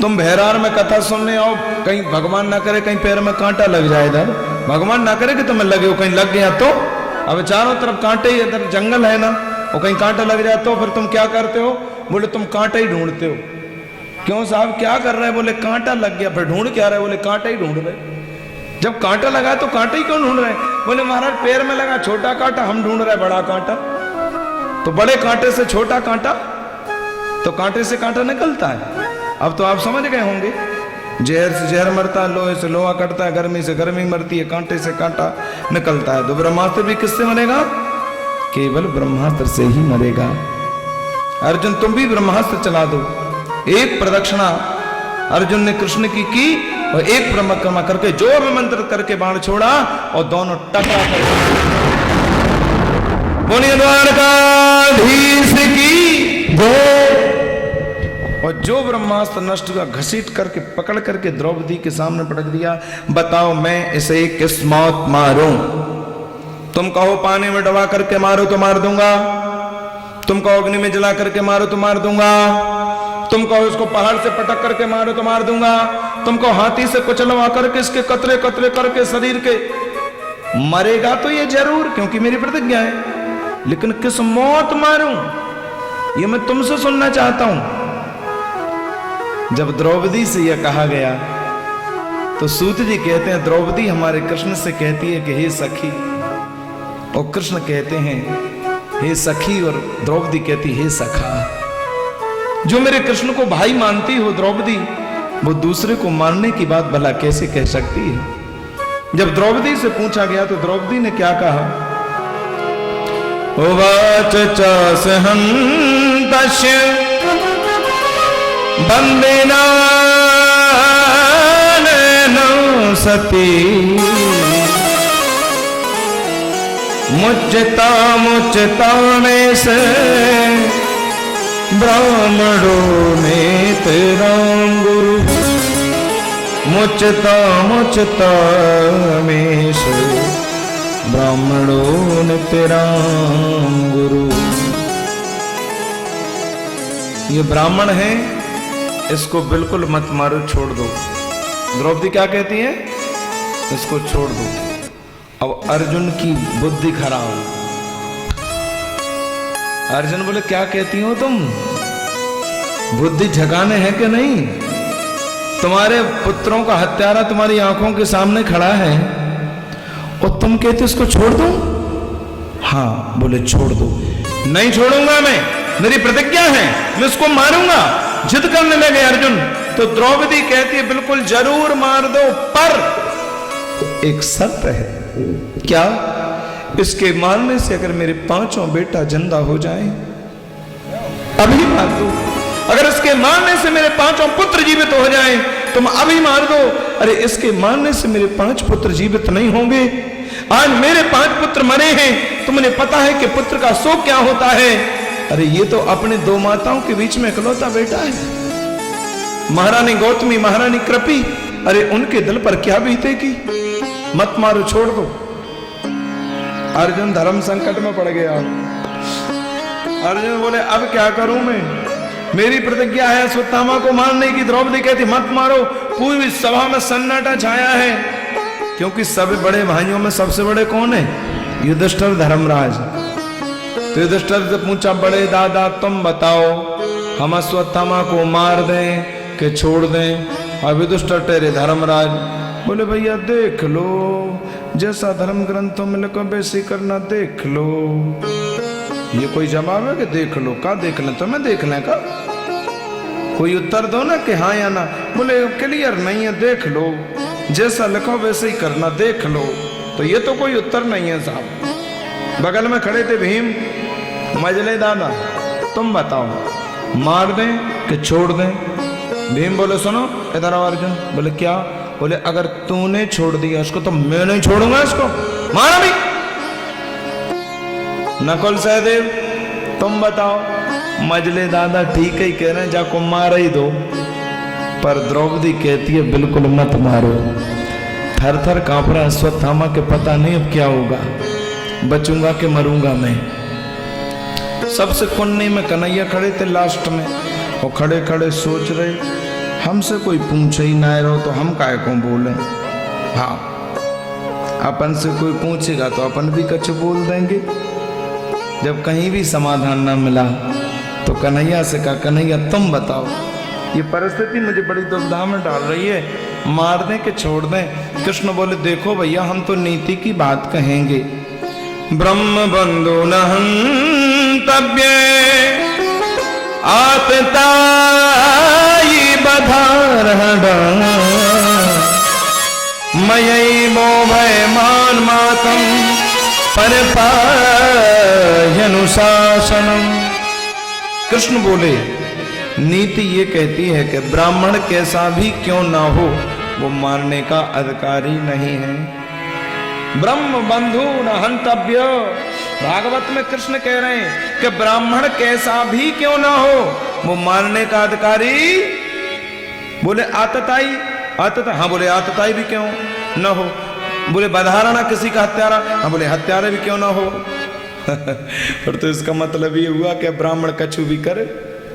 तुम बहरार में कथा सुनने आओ, कहीं भगवान ना करे कहीं पैर में कांटा लग जाए, इधर भगवान ना करे कि तुम्हें लगे हो, कहीं लग गया तो, अब चारों तरफ कांटे ही, इधर जंगल है ना, और कहीं कांटा लग जाए तो फिर तुम क्या करते हो? बोले तुम कांटा ही ढूंढते हो। क्यों साहब क्या कर रहे हैं? बोले कांटा लग गया। फिर ढूंढ क्या रहे? बोले कांटा ही ढूंढ रहे। जब कांटा लगा तो कांटा ही क्यों ढूंढ रहे? बोले महाराज पैर में लगा छोटा कांटा, हम ढूंढ रहे बड़ा कांटा। तो बड़े कांटे से छोटा कांटा, तो कांटे से कांटा निकलता है। अब तो आप समझ गए होंगे, जहर से जहर मरता है, लोहे से लोहा कटता है, गर्मी से गर्मी मरती है, कांटे से कांटा निकलता है। तो ब्रह्मास्त्र भी किससे मरेगा? केवल ब्रह्मास्त्र से ही मरेगा। अर्जुन तुम भी ब्रह्मास्त्र चला दो। एक प्रदक्षिणा अर्जुन ने कृष्ण की और एक परिक्रमा करके जो मंत्र करके बाण छोड़ा और दोनों टकरा कर बोलिए द्वारकाधीश की जय। और जो ब्रह्मास्त्र नष्ट हुआ, घसीट करके पकड़ करके द्रौपदी के सामने पटक दिया। बताओ मैं इसे किस मौत मारूं? तुम कहो पानी में डुबा करके मारो तो मार दूंगा, तुम कहो अग्नि में जला करके मारो तो मार दूंगा, तुम कहो इसको पहाड़ से पटक करके मारो तो मार दूंगा, तुम कहो हाथी से कुचलवा करके इसके कतरे कतरे करके शरीर के, मरेगा तो ये जरूर, क्योंकि मेरी प्रतिज्ञा है। लेकिन किस मौत मारूं, ये मैं तुमसे सुनना चाहता हूं। जब द्रौपदी से यह कहा गया तो सूत जी कहते हैं द्रौपदी हमारे कृष्ण से कहती है कि हे सखी, और कृष्ण कहते हैं हे सखी, और द्रौपदी कहती हे सखा। जो मेरे कृष्ण को भाई मानती हो द्रौपदी, वो दूसरे को मारने की बात भला कैसे कह सकती है? जब द्रौपदी से पूछा गया तो द्रौपदी ने क्या कहा? उवाच च सहन्तस्य बन्दिनानेन सती मुच्यतामेष ब्राह्मणो नेतरां गुरु मुच्यतामेष ब्राह्मणो नित्यराम गुरु। ये ब्राह्मण है, इसको बिल्कुल मत मारो, छोड़ दो। द्रौपदी क्या कहती है? इसको छोड़ दो। अब अर्जुन की बुद्धि खराब। अर्जुन बोले क्या कहती हो तुम? बुद्धि झकाने है कि नहीं? तुम्हारे पुत्रों का हत्यारा तुम्हारी आंखों के सामने खड़ा है और तुम कहते इसको छोड़ दो? हाँ, बोले छोड़ दो। नहीं छोड़ूंगा मैं, मेरी प्रतिज्ञा है, मैं उसको मारूंगा। जिद करने लगे अर्जुन। तो द्रौपदी कहती है बिल्कुल जरूर मार दो, पर एक शर्त है। क्या? इसके मारने से अगर मेरे पांचों बेटा जिंदा हो जाए, अभी मार दो। अगर इसके मारने से मेरे पांचों पुत्र जीवित हो जाएं, तुम अभी मार दो। अरे इसके मारने से मेरे 5 पुत्र जीवित नहीं होंगे। आज मेरे 5 पुत्र मरे हैं, तुमने पता है कि पुत्र का शोक क्या होता है। अरे ये तो अपने 2 माताओं के बीच में इकलौता बेटा है, महारानी गौतमी, महारानी कृपी। अरे उनके दिल पर क्या बीतेगी? मत मारो, छोड़ दो। अर्जुन धर्म संकट में पड़ गया। अर्जुन बोले अब क्या करूं मैं? मेरी प्रतिज्ञा है अश्वत्थामा को मारने की। द्रौपदी कहती मत मारो। पूरी सभा में सन्नाटा छाया है, क्योंकि सब बड़े भाइयों में सबसे बड़े कौन है? युधिष्ठिर, धर्मराज। तो युधिष्ठिर से पूछा बड़े दादा तुम बताओ, हम अश्वत्थामा को मार दें कि छोड़ दें? अब युधिष्ठिर टेरे धर्मराज बोले भैया देख लो, जैसा धर्म ग्रंथों में लिखो वैसे करना, देख लो। ये कोई जवाब है कि देख लो? का देख लें? तो मैं देख लें का? कोई उत्तर दो ना कि हाँ या ना। बोले क्लियर नहीं है, देख लो, जैसा लिखो वैसे ही करना, देख लो। तो ये तो कोई उत्तर नहीं है साहब। बगल में खड़े थे भीम। मजले दादा तुम बताओ, मार दें कि छोड़ दें? भीम बोले सुनो इधर आओ अर्जुन। बोले क्या? बोले अगर तूने छोड़ दिया इसको तो मैं नहीं छोड़ूंगा इसको, मार अभी। नकुल सहदेव तुम बताओ। मजले दादा ठीक ही कह रहे हैं, जाको मार ही दो। पर द्रौपदी कहती है बिल्कुल मत मारो। थर थर कांप रहा अश्वत्थामा के, पता नहीं अब क्या होगा, बचूंगा कि मरूंगा मैं। सबसे कोने में कन्हैया खड़े थे लास्ट में, और खड़े खड़े सोच रहे हमसे कोई पूछे ही ना रहो तो हम काय को बोले। हाँ, अपन से कोई पूछेगा तो अपन भी कुछ बोल देंगे। जब कहीं भी समाधान ना मिला तो कन्हैया से कहा कन्हैया तुम बताओ। ये परिस्थिति मुझे बड़ी दुविधा में डाल रही है, मार दें कि छोड़ दें? कृष्ण बोले देखो भैया हम तो नीति की बात कहेंगे। ब्रह्म बंधु न हन्तव्य आततायी बधारहडा मयैवो भयमान मातम परपायनुशासनम। कृष्ण बोले नीति ये कहती है कि ब्राह्मण कैसा भी क्यों ना हो वो मारने का अधिकारी नहीं है। ब्रह्म बंधु न हन्तव्य। भागवत में कृष्ण कह रहे हैं कि ब्राह्मण कैसा भी क्यों ना हो वो मारने का अधिकारी। बोले आतताई, आतता, हाँ बोले आतताई भी क्यों ना हो। बोले बधारणा किसी का हत्यारा, हाँ बोले हत्यारे भी क्यों ना हो। पर तो इसका मतलब ये हुआ कि ब्राह्मण कछु भी करे,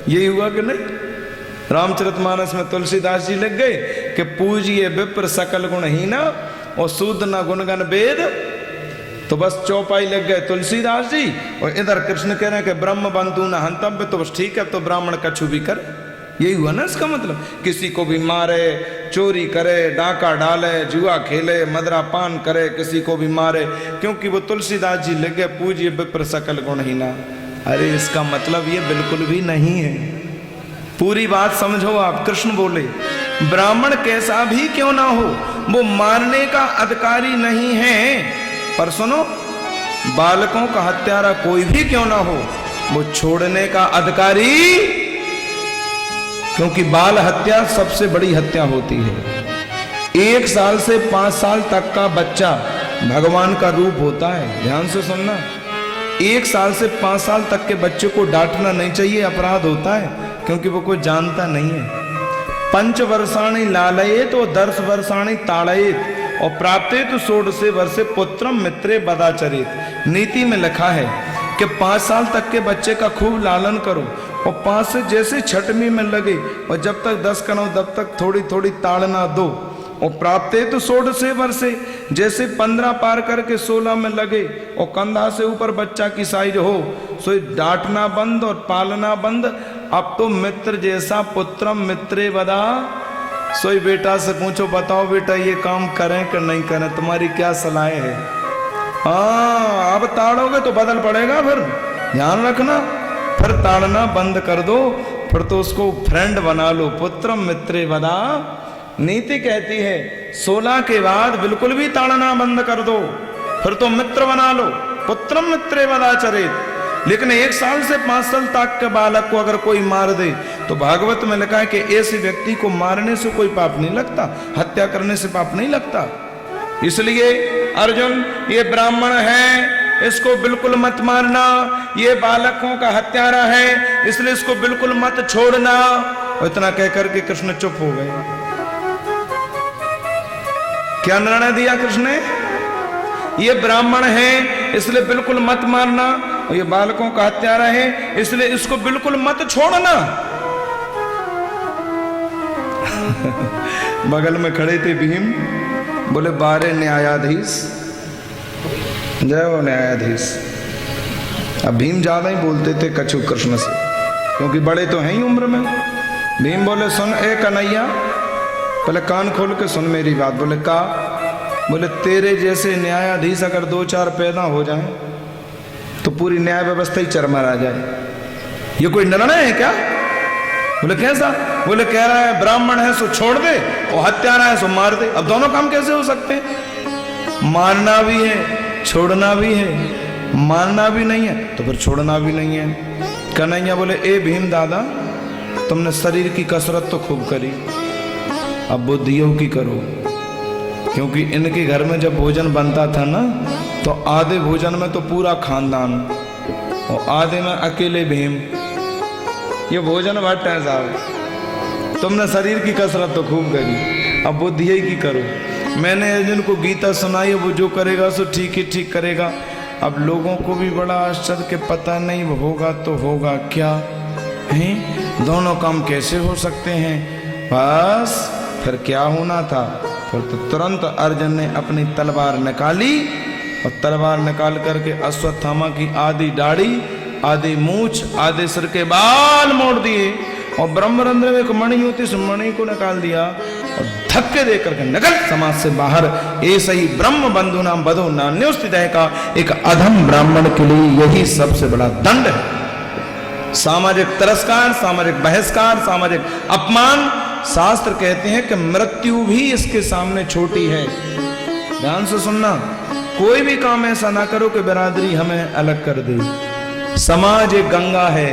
यही हुआ कि नहीं? रामचरितमानस में तुलसीदास जी लग गए कि पूजिए विप्र सकल गुणहीना और शूद्र न गुणगन वेद। तो बस चौपाई लग गए तुलसीदास जी, और इधर कृष्ण कह रहे हैं कि ब्रह्म बंधु न हन्तव्य। तो बस ठीक है, तो ब्राह्मण कछु भी करे, यही हुआ ना इसका मतलब। किसी को भी मारे, चोरी करे, डाका डाले, जुआ खेले, मदरा पान करे, किसी को भी मारे, क्योंकि वो तुलसीदास जी लग गए पूजिए विप्र सकल गुणहीना। अरे इसका मतलब ये बिल्कुल भी नहीं है। पूरी बात समझो आप। कृष्ण बोले ब्राह्मण कैसा भी क्यों ना हो वो मारने का अधिकारी नहीं है। पर सुनो, बालकों का हत्यारा कोई भी क्यों ना हो, वो छोड़ने का अधिकारी, क्योंकि बाल हत्या सबसे बड़ी हत्या होती है। 1 साल से 5 साल तक का बच्चा भगवान का रूप होता है। ध्यान से सुनना, 1 साल से 5 साल तक के बच्चे को डांटना नहीं चाहिए, अपराध होता है, क्योंकि वो कोई जानता नहीं है। 5 वर्षाणि लालयेत और 10 वर्षाणि ताड़येत और प्राप्तेत 16 वर्षे पुत्रम मित्रे बदाचरेत। नीति में लिखा है कि 5 साल तक के बच्चे का खूब लालन करो, और 5 से जैसे 6वीं में लगे और जब तक 10 करो तब तक थोड़ी थोड़ी ताड़ना दो। और प्राप्तेत 16 वर्षे, जैसे 15 पार करके 16 में लगे और कंधा से ऊपर बच्चा की साइज हो, सो डांटना बंद और पालना बंद। अब तो मित्र जैसा पुत्रम मित्रे बदा। सोई बेटा से पूछो, बताओ बेटा ये काम करें कि नहीं करें, तुम्हारी क्या सलाह है। हाँ, अब ताड़ोगे तो बदल पड़ेगा, फिर ध्यान रखना। फिर ताड़ना बंद कर दो, फिर तो उसको फ्रेंड बना लो। पुत्रम मित्रे बदा। नीति कहती है 16 के बाद बिल्कुल भी ताड़ना बंद कर दो, फिर तो मित्र बना लो। पुत्रम मित्रे बदाचरेत। लेकिन 1 साल से 5 साल तक के बालक को अगर कोई मार दे तो भागवत में लिखा है कि ऐसे व्यक्ति को मारने से कोई पाप नहीं लगता, हत्या करने से पाप नहीं लगता। इसलिए अर्जुन, ये ब्राह्मण है, इसको बिल्कुल मत मारना, ये बालकों का हत्यारा है, इसलिए इसको बिल्कुल मत छोड़ना। और इतना कहकर के कृष्ण चुप हो गए। क्या निर्णय दिया कृष्ण ने? ये ब्राह्मण है इसलिए बिल्कुल मत मारना, और ये बालकों का हत्यारा है इसलिए इसको बिल्कुल मत छोड़ना। बगल में खड़े थे भीम, बोले 12 न्यायाधीश, जय हो न्यायाधीश। अब भीम ज्यादा ही बोलते थे कछु कृष्ण से, क्योंकि बड़े तो हैं ही उम्र में। भीम बोले, सुन ए कन्हैया, बोले कान खोल के सुन मेरी बात। बोले का? बोले तेरे जैसे न्यायाधीश अगर 2-4 पैदा हो जाएं तो पूरी न्याय व्यवस्था ही चरमरा जाए। ये कोई निर्णय है क्या? बोले कैसा? बोले कह रहा है ब्राह्मण है सो छोड़ दे और हत्यारा है सो मार दे। अब दोनों काम कैसे हो सकते हैं? मारना भी है, छोड़ना भी है। मारना भी नहीं है तो फिर छोड़ना भी नहीं है। कन्हैया बोले, ए भीम दादा, तुमने शरीर की कसरत तो खूब करी, अब बुद्धियों की करो। क्योंकि इनके घर में जब भोजन बनता था ना, तो आधे भोजन में तो पूरा खानदान और आधे में अकेले भीम। ये भोजन भट्ट है साहब। तुमने शरीर की कसरत तो खूब करी, अब बुद्धि की करो। मैंने जिनको गीता सुनाई, वो जो करेगा सो ठीक ही ठीक करेगा। अब लोगों को भी बड़ा आश्चर्य के पता नहीं होगा तो होगा क्या है, दोनों काम कैसे हो सकते हैं। बस फिर क्या होना था, फिर तो तुरंत अर्जुन ने अपनी तलवार निकाली और तलवार निकाल करके अश्वत्थामा की आधी दाढ़ी, आधी मूछ, आधे सिर के बाल मोड़ दिए और ब्रह्मरंध्र में एक मणि होती, उस मणि को निकाल दिया और धक्के दे करके निकल समाज से बाहर। ऐसे ही ब्रह्म बंधु नाम बधो नान्योस्ति दह का एक अधम ब्राह्मण के लिए यही सबसे बड़ा दंड है। सामाजिक तिरस्कार, सामाजिक बहिष्कार, सामाजिक अपमान। शास्त्र कहते हैं कि मृत्यु भी इसके सामने छोटी है। ध्यान से सुनना, कोई भी काम ऐसा ना करो कि बिरादरी हमें अलग कर दे। समाज एक गंगा है,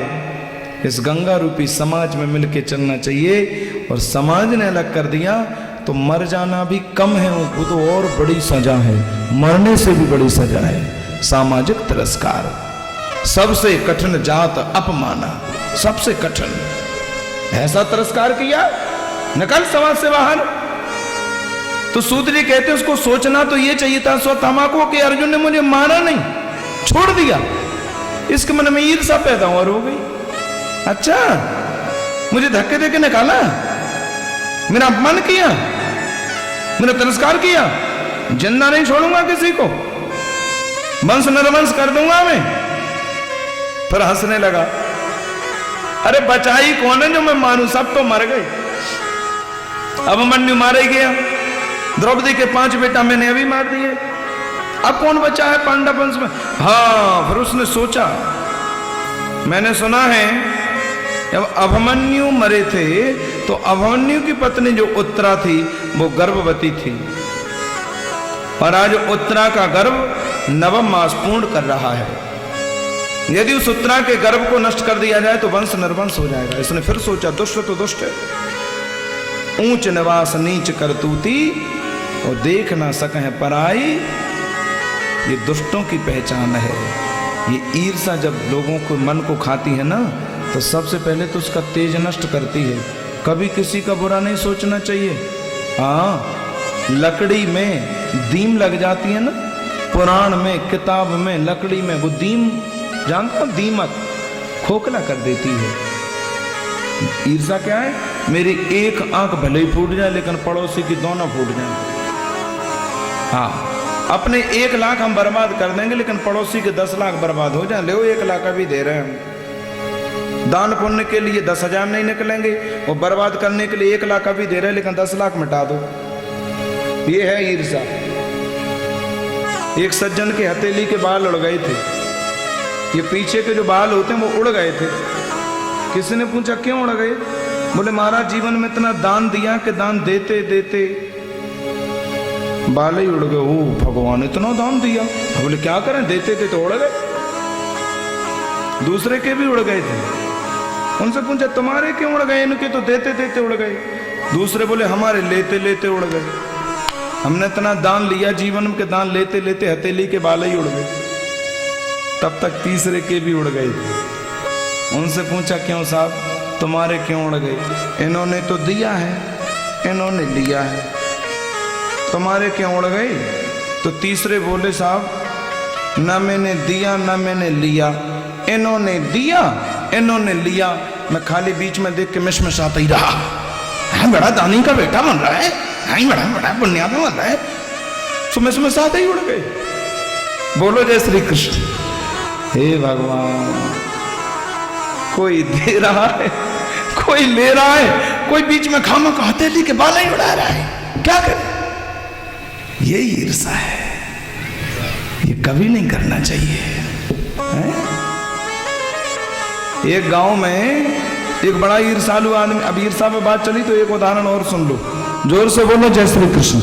इस गंगा रूपी समाज में मिलके चलना चाहिए। और समाज ने अलग कर दिया तो मर जाना भी कम है, वो तो और बड़ी सजा है, मरने से भी बड़ी सजा है। सामाजिक तिरस्कार, सबसे कठिन जात अपमाना, सबसे कठिन। ऐसा तिरस्कार किया, निकल समाज से बाहर। तो सूत्री कहते उसको सोचना तो ये चाहिए था अश्वत्थामा को कि अर्जुन ने मुझे मारा नहीं, छोड़ दिया। इसके मन में ईर्ष्या पैदा और हो गई। अच्छा, मुझे धक्के देके निकाला, मेरा अपमान किया, मेरा तिरस्कार किया, जिंदा नहीं छोड़ूंगा किसी को, वंश निर्वंश कर दूंगा मैं। फिर हंसने लगा, अरे बचाई कौन है जो मैं मारूं, सब तो मर गए। अभिमन्यु मारे गया, द्रौपदी के 5 बेटा मैंने अभी मार दिए, अब कौन बचा है पांडव वंश में। हाँ, फिर उसने सोचा, मैंने सुना है जब अभिमन्यु मरे थे तो अभिमन्यु की पत्नी जो उत्तरा थी वो गर्भवती थी। और आज उत्तरा का गर्भ नवम मास पूर्ण कर रहा है। यदि उस उत्तरा के गर्भ को नष्ट कर दिया जाए तो वंश निर्वंश हो जाएगा। इसने फिर सोचा दुष्ट तो दुष्ट है, ऊंच निवास नीच करतूती और देख ना सके पराई, ये दुष्टों की पहचान है। ये ईर्षा जब लोगों को मन को खाती है ना, तो सबसे पहले तो उसका तेज नष्ट करती है। कभी किसी का बुरा नहीं सोचना चाहिए। हाँ, लकड़ी में दीम लग जाती है ना, पुराण में किताब में लकड़ी में वो दीम जानते हो, दीमक खोखला कर देती है। ईर्षा क्या है? मेरी एक आंख भले ही फूट जाए लेकिन पड़ोसी की दोनों फूट जाए। हाँ, अपने 1 लाख हम बर्बाद कर देंगे लेकिन पड़ोसी के 10 लाख बर्बाद हो जाए। ले 1 लाख अभी दे रहे हैं हम, दान पुण्य के लिए 10,000 नहीं निकलेंगे, और बर्बाद करने के लिए 1 लाख अभी दे रहे हैं लेकिन 10 लाख मिटा दो। ये है ईर्षा। एक सज्जन के हथेली के बाल उड़ गए थे, ये पीछे के जो बाल होते हैं वो उड़ गए थे। किसी ने पूछा क्यों उड़ गए? बोले महाराज जीवन में इतना दान दिया कि दान देते देते बाल ही उड़ गए। ओ भगवान, इतना दान दिया। बोले क्या करें, देते देते उड़ गए। दूसरे के भी उड़ गए थे, उनसे पूछा तुम्हारे क्यों उड़ गए? इनके तो देते देते उड़ गए। दूसरे बोले हमारे लेते लेते उड़ गए। हमने इतना दान लिया जीवन के, दान लेते लेते हथेली के बाल ही उड़ गए। तब तक तीसरे के भी उड़ गए। उनसे पूछा क्यों साहब, तुम्हारे क्यों उड़ गए? इन्होंने तो दिया है, इन्होंने लिया है, तुम्हारे क्यों उड़ गए? तो तीसरे बोले साहब ना मैंने दिया ना मैंने लिया, इन्होंने दिया इन्होंने लिया, मैं खाली बीच में देख के मिशमिशाता ही रहा। हाँ, बड़ा दानी का बेटा बन रहा है, हाँ बड़ा बड़ा पुण्यात्मा बन रहा है। तो मिशमिशाते ही उड़ गए। बोलो जय श्री कृष्ण। हे भगवान, कोई दे रहा है, कोई ले रहा है, कोई बीच में खामखा हथेली के बाल ही उड़ा रहा है। क्या करे? ये ईर्षा है, ये कभी नहीं करना चाहिए। एक गांव में एक बड़ा ईर्षालु आदमी, अब ईर्षा पे बात चली तो एक उदाहरण और सुन लो, जोर से बोलो जय श्री कृष्ण।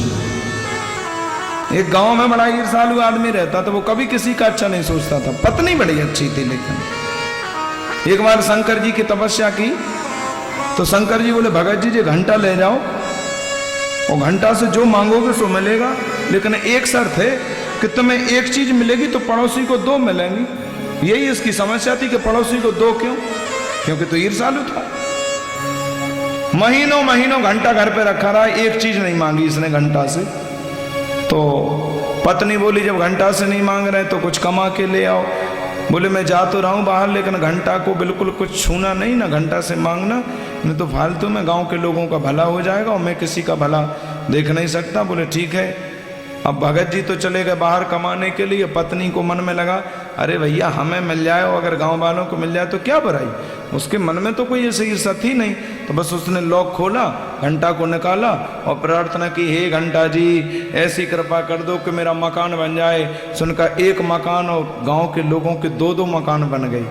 एक गांव में बड़ा ईर्षालु आदमी रहता था, वो कभी किसी का अच्छा नहीं सोचता था। पत्नी बड़ी अच्छी थी, लेकिन एक बार शंकर जी की तपस्या की तो शंकर जी बोले भगत जी घंटा ले जाओ और घंटा से जो मांगोगे सो मिलेगा, लेकिन एक शर्त है कि तुम्हें एक चीज मिलेगी तो पड़ोसी को 2 मिलेंगी। यही इसकी समस्या थी कि पड़ोसी को 2 क्यों? क्योंकि तो ईर्षालु था। महीनों महीनों घंटा घर पे रखा रहा, एक चीज नहीं मांगी इसने घंटा से। तो पत्नी बोली जब घंटा से नहीं मांग रहे तो कुछ कमा के ले आओ। बोले मैं जा तो रहा हूँ बाहर, लेकिन घंटा को बिल्कुल कुछ छूना नहीं, ना घंटा से मांगना, नहीं तो फालतू में गांव के लोगों का भला हो जाएगा और मैं किसी का भला देख नहीं सकता। बोले ठीक है। अब भगत जी तो चले गए बाहर कमाने के लिए। पत्नी को मन में लगा अरे भैया हमें मिल जाए और अगर गांव वालों को मिल जाए तो क्या बुराई। उसके मन में तो कोई ऐसी ईर्षा थी नहीं, तो बस उसने लॉक खोला, घंटा को निकाला और प्रार्थना की हे घंटा जी ऐसी कृपा कर दो कि मेरा मकान बन जाए। सुनकर 1 मकान और गांव के लोगों के 2-2 मकान बन गए।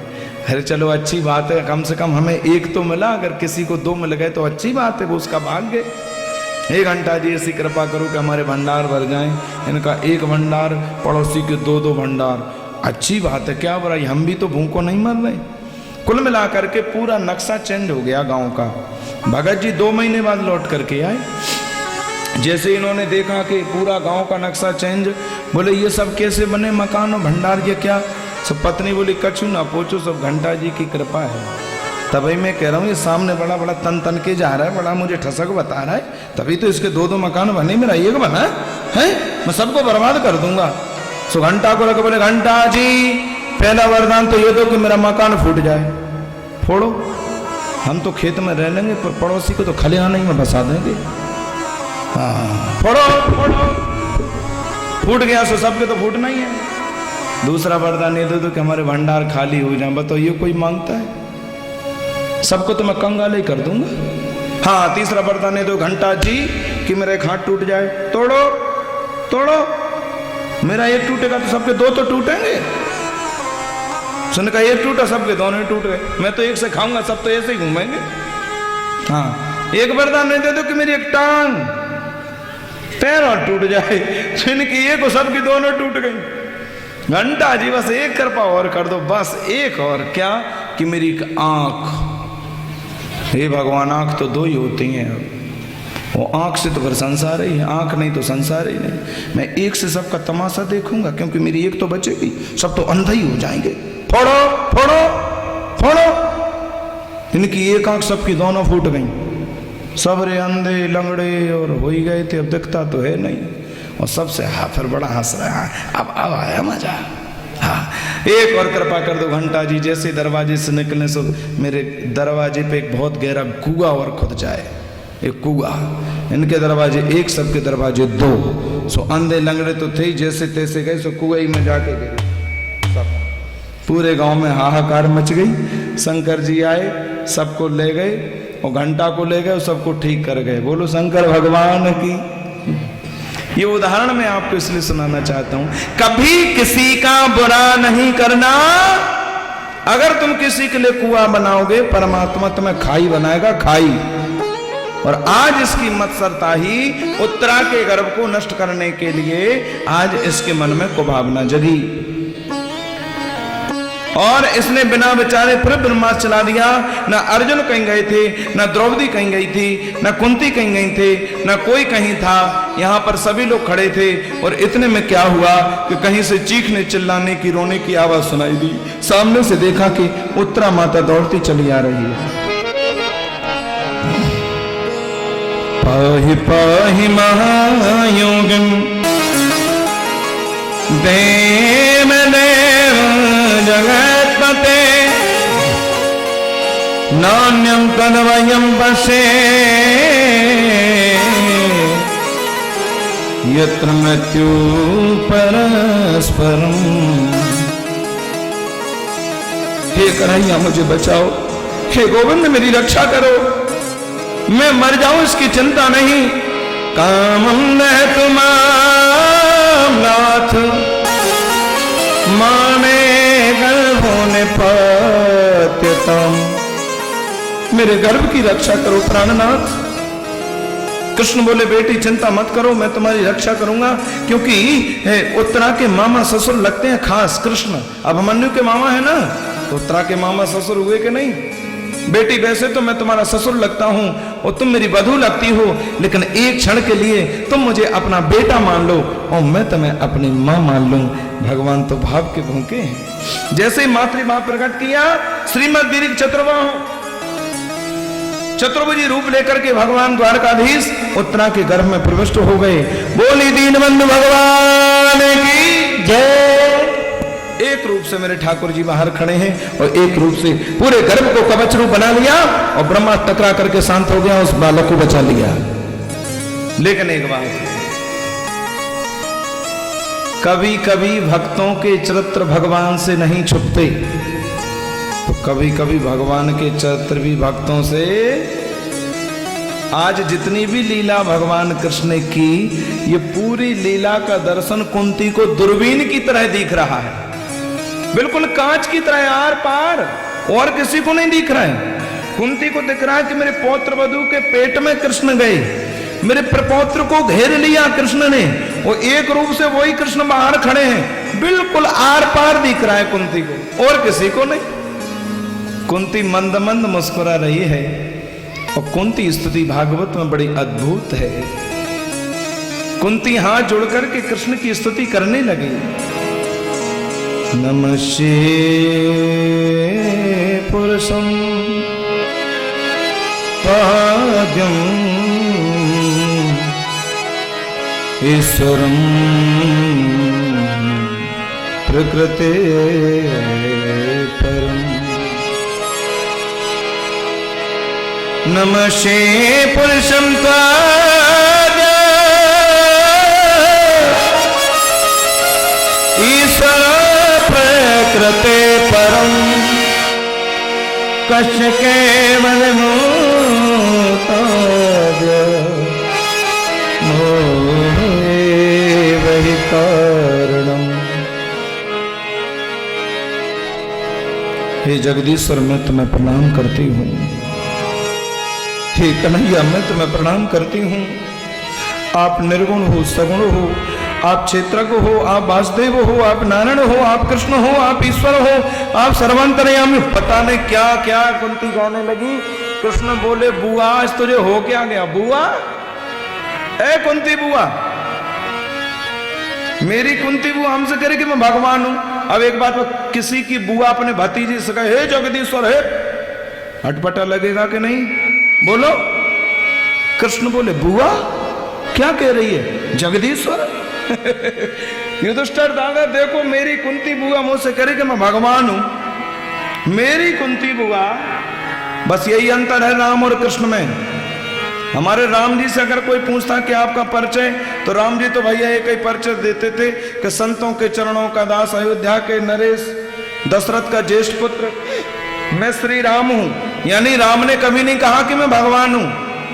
अरे चलो अच्छी बात है, कम से कम हमें 1 तो मिला, अगर किसी को 2 मिल गए तो अच्छी बात है, वो उसका भाग्य। हे घंटा जी ऐसी कृपा करो कि हमारे भंडार भर जाएं। इनका 1 भंडार, पड़ोसी के 2-2 भंडार। अच्छी बात है, क्या बुराई, हम भी तो भूखों नहीं मर रहे। कुल मिलाकर के पूरा नक्शा चेंज हो गया गांव का। भगत जी 2 महीने बाद लौट करके आए। जैसे इन्होंने देखा कि पूरा गांव का नक्शा चेंज, बोले ये सब कैसे बने मकान और भंडार, ये क्या? सब पत्नी बोली कछु ना पूछो, सब घंटा जी की कृपा है। तभी मैं कह रहा हूँ ये सामने बड़ा बड़ा तन के जा रहा है, बड़ा मुझे ठसक बता रहा है, तभी तो इसके 2-2 मकान बने, मेरा 1 बना है, मैं सबको बर्बाद कर दूंगा। सो घंटा को लगे बोले घंटा जी पहला वरदान तो ये दो कि मेरा मकान फूट जाए। फोड़ो, हम तो खेत में रह लेंगे पर पड़ोसी को तो खलिहान ही में बसा देंगे। हाँ फोड़ो फोड़ो, फूट गया सो सबके तो फूटना ही है। दूसरा वरदान ये दे दो कि हमारे भंडार खाली हो जाए। बताओ ये कोई मांगता है? सबको तो मैं कंगाल ही कर दूंगा। हाँ तीसरा वरदान ये दो घंटा जी कि मेरा 1 हाथ टूट जाए। तोड़ो तोड़ो, मेरा 1 टूटेगा तो सबके 2 तो टूटेंगे। सुनकर 1 टूटा सबके दोनों टूट गए। मैं तो 1 से खाऊंगा, सब तो ऐसे ही घूमेंगे। हाँ एक वरदान नहीं दे दो कि मेरी 1 टांग, पैर और टूट जाए, तो इनकी एक और सबकी दोनों टूट गई। घंटा जी बस एक कृपा और कर दो, बस एक और, क्या कि मेरी एक आंख, हे भगवान आंख तो दो ही होती हैं, वो आंख से तो फिर संसार ही है, आंख नहीं तो संसार ही नहीं। मैं एक से सबका तमाशा देखूंगा, क्योंकि मेरी एक तो बचेगी, सब तो अंधा ही हो जाएंगे। फोड़ो फोड़ो फोड़ो। इनकी एक आंख सबकी दोनों फूट गई, सब रे अंधे लंगड़े और हो ही गए थे, अब दिखता तो है नहीं, और सबसे फिर बड़ा हंस रहा है। अब आया मजा। हाँ, एक और कृपा कर दो घंटा जी, जैसे दरवाजे से निकलने से मेरे दरवाजे पे एक बहुत गहरा कुआं और खुद जाए, एक कुआं। इनके दरवाजे एक, सबके दरवाजे दो। सो अंधे लंगड़े तो थे, जैसे तैसे गए, सो कुआं में जाके गिरे सब। पूरे गांव में हाहाकार मच गई। शंकर जी आए, सबको ले गए, और घंटा को ले गए, सबको ठीक कर गए। बोलो शंकर भगवान की। ये उदाहरण मैं आपको इसलिए सुनाना चाहता हूं, कभी किसी का बुरा नहीं करना। अगर तुम किसी के लिए कुआं बनाओगे, परमात्मा तुम्हें खाई बनाएगा, खाई। और आज इसकी मत्सरता ही उत्तरा के गर्भ को नष्ट करने के लिए आज इसके मन में कुभावना जगी, और इसने बिना विचारे फिर ब्रह्मास्त्र चला दिया। न अर्जुन कहीं गए थे, न द्रौपदी कहीं गई थी, न कुंती कहीं गई थे, न कोई कहीं था। यहाँ पर सभी लोग खड़े थे, और इतने में क्या हुआ कि कहीं से चीखने चिल्लाने की, रोने की आवाज सुनाई दी। सामने से देखा कि उत्तरा माता दौड़ती चली आ रही है। पाहि पाहि महायोगिं देव देव जगत्पते नान्यं तद्वयं पश्ये यत्र मृत्यु परस्परम्। हे कन्हैया मुझे बचाओ, हे गोविंद मेरी रक्षा करो, मैं मर जाऊं इसकी चिंता नहीं। कामं न तुमाम नाथ माने गर्भो निपत्यताम्। मेरे गर्भ की रक्षा करो प्राणनाथ। कृष्ण बोले बेटी चिंता मत करो, मैं तुम्हारी रक्षा करूंगा, क्योंकि उत्तरा के मामा ससुर लगते हैं खास कृष्ण। अभिमन्यु के मामा है ना, तो उत्तरा के मामा ससुर हुए कि नहीं? बेटी वैसे तो मैं तुम्हारा ससुर लगता हूं और तुम मेरी वधू लगती हो, लेकिन एक क्षण के लिए तुम मुझे अपना बेटा मान लो और मैं तुम्हें अपनी मां मान लूं। भगवान तो भाव के भूखे हैं। जैसे ही मातृभाव प्रकट किया, श्रीमद वीर चतुर्भुजी रूप लेकर के भगवान द्वारकाधीश उत्तरा के गर्भ में प्रविष्ट हो गए। बोली दीनबंधु भगवान की जय। एक रूप से मेरे ठाकुर जी बाहर खड़े हैं, और एक रूप से पूरे गर्भ को कवच रूप बना लिया, और ब्रह्मा टकरा करके शांत हो गया, उस बालक को बचा लिया। लेकिन एक बात, कभी कभी भक्तों के चरित्र भगवान से नहीं छुपते, तो कभी कभी भगवान के चरित्र भी भक्तों से। आज जितनी भी लीला भगवान कृष्ण ने की, ये पूरी लीला का दर्शन कुंती को दूरबीन की तरह दिख रहा है, बिल्कुल कांच की तरह आर पार, और किसी को नहीं दिख रहा है। कुंती को दिख रहा है कि मेरे पौत्र वधू के पेट में कृष्ण गए, मेरे प्रपौत्र को घेर लिया कृष्ण ने, वो एक रूप से वही कृष्ण बाहर खड़े हैं, बिल्कुल आर पार दिख रहा है कुंती को, और किसी को नहीं। कुंती मंद मंद मुस्कुरा रही है, और कुंती स्तुति भागवत में बड़ी अद्भुत है। कुंती हाथ जोड़ करके कृष्ण की स्तुति करने लगी। नमस्ते पुरुषं पाद्यं ईश्वरं प्रकृते परम्। नमस्ते पुरुषं पाद्यं ईश्वरं प्रकृते परम। कश्य केवल वही कारणम। हे जगदीश्वर मैं तुम्हें प्रणाम करती हूँ, हे कन्हैया मैं तुम्हें प्रणाम करती हूँ। आप निर्गुण हो, सगुण हो, आप क्षेत्रज्ञ हो, आप वासुदेव हो, आप नारायण हो, आप कृष्ण हो, आप ईश्वर हो, आप सर्वांतर्यामी, पता नहीं क्या क्या कुंती गाने लगी। कृष्ण बोले बुआ आज तुझे हो क्या गया? बुआ, ए कुंती बुआ, मेरी कुंती बुआ हमसे करे कि मैं भगवान हूं। अब एक बात, किसी की बुआ अपने भतीजी से कहे हे जगदीश्वर, हे हटपटा लगेगा कि नहीं? बोलो। कृष्ण बोले बुआ क्या कह रही है? जगदीश्वर। युधिष्ठिर दादा देखो, मेरी कुंती बुआ मुझसे करे कि मैं भगवान हूं। मेरी कुंती बुआ, बस यही अंतर है राम और कृष्ण में। हमारे राम जी से अगर कोई पूछता कि आपका परिचय, तो राम जी तो भैया एक ही परिचय देते थे कि संतों के चरणों का दास, अयोध्या के नरेश, दशरथ का ज्येष्ठ पुत्र, मैं श्री राम हूं। यानी राम ने कभी नहीं कहा कि मैं भगवान हूं।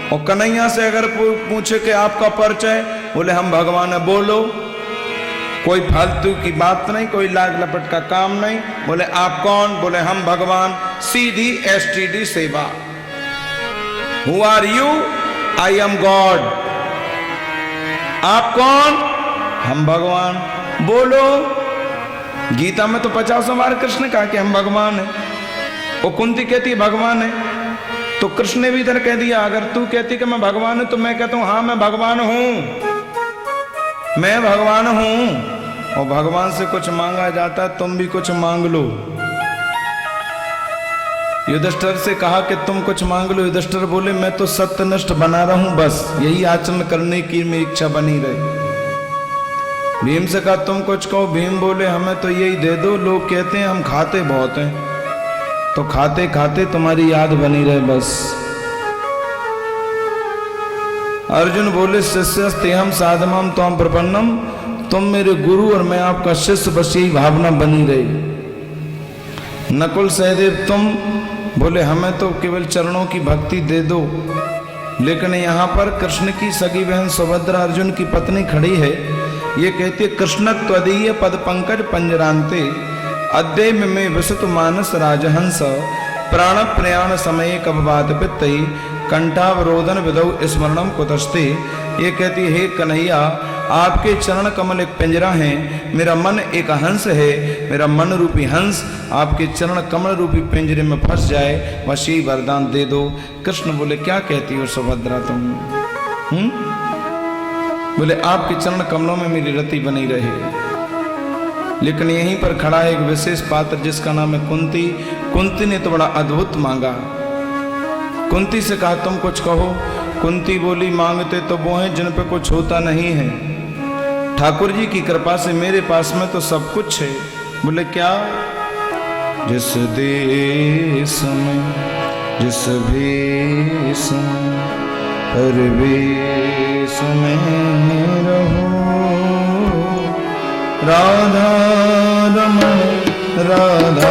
और कन्हैया से अगर पूछे कि आपका परिचय, बोले हम भगवान है। बोलो, कोई फालतू की बात नहीं, कोई लाग लपट का काम नहीं। बोले आप कौन? बोले हम भगवान, सीधी STD सेवा। Who are you? I am God. आप कौन? हम भगवान। बोलो, गीता में तो 50 बार कृष्ण कहा कि हम भगवान हैं। वो कुंती कहती है भगवान है, तो कृष्ण ने भी इधर कह दिया अगर तू कहती कि मैं भगवान हूं, तो मैं कहता हूं हाँ मैं भगवान हूं, मैं भगवान हूं। और भगवान से कुछ मांगा जाता है, तुम भी कुछ मांग लो। युधिष्ठिर से कहा कि तुम कुछ मांग लो। युधिष्ठिर बोले मैं तो सत्यनिष्ठ बना रहा हूं, बस यही आचरण करने की मेरी इच्छा बनी रही। भीम से कहा तुम कुछ कहो। भीम बोले हमें तो यही दे दो, लोग कहते हैं हम खाते बहुत हैं, तो खाते खाते तुम्हारी याद बनी रहे बस। अर्जुन बोले शिष्यस्तेहम साधमम त्वं प्रपन्नम, तुम मेरे गुरु और मैं आपका शिष्य, बस यही भावना बनी रही। नकुल सहदेव तुम बोले हमें तो केवल चरणों की भक्ति दे दो। लेकिन यहाँ पर कृष्ण की सगी बहन सुभद्रा अर्जुन की पत्नी खड़ी है, ये कहती है कृष्ण त्वदीय पद पंकज पंजरांते, अद्य में विसुत मानस राजहंस, प्राण प्रयाण समय कबबात पित्तई, कंठावरोधन विदौ स्मरणम कुतस्ते। ये कहती हे कन्हैया, आपके चरण कमल एक पिंजरा है, मेरा मन एक हंस है, मेरा मन रूपी हंस आपके चरण कमल रूपी पिंजरे में फंस जाए, बस यही वरदान दे दो। कृष्ण बोले क्या कहती हो सुभद्रा तुम? बोले आपके चरण कमलों में मेरी रति बनी रहे। लेकिन यहीं पर खड़ा है एक विशेष पात्र जिसका नाम है कुंती। कुंती ने तो बड़ा अद्भुत मांगा। कुंती से कहा तुम कुछ कहो। कुंती बोली मांगते तो वो हैं जिन पे कुछ होता नहीं है, ठाकुर जी की कृपा से मेरे पास में तो सब कुछ है। बोले क्या? जिस देश में जिस भेष में परवेश में रहो, राधा रमण राधा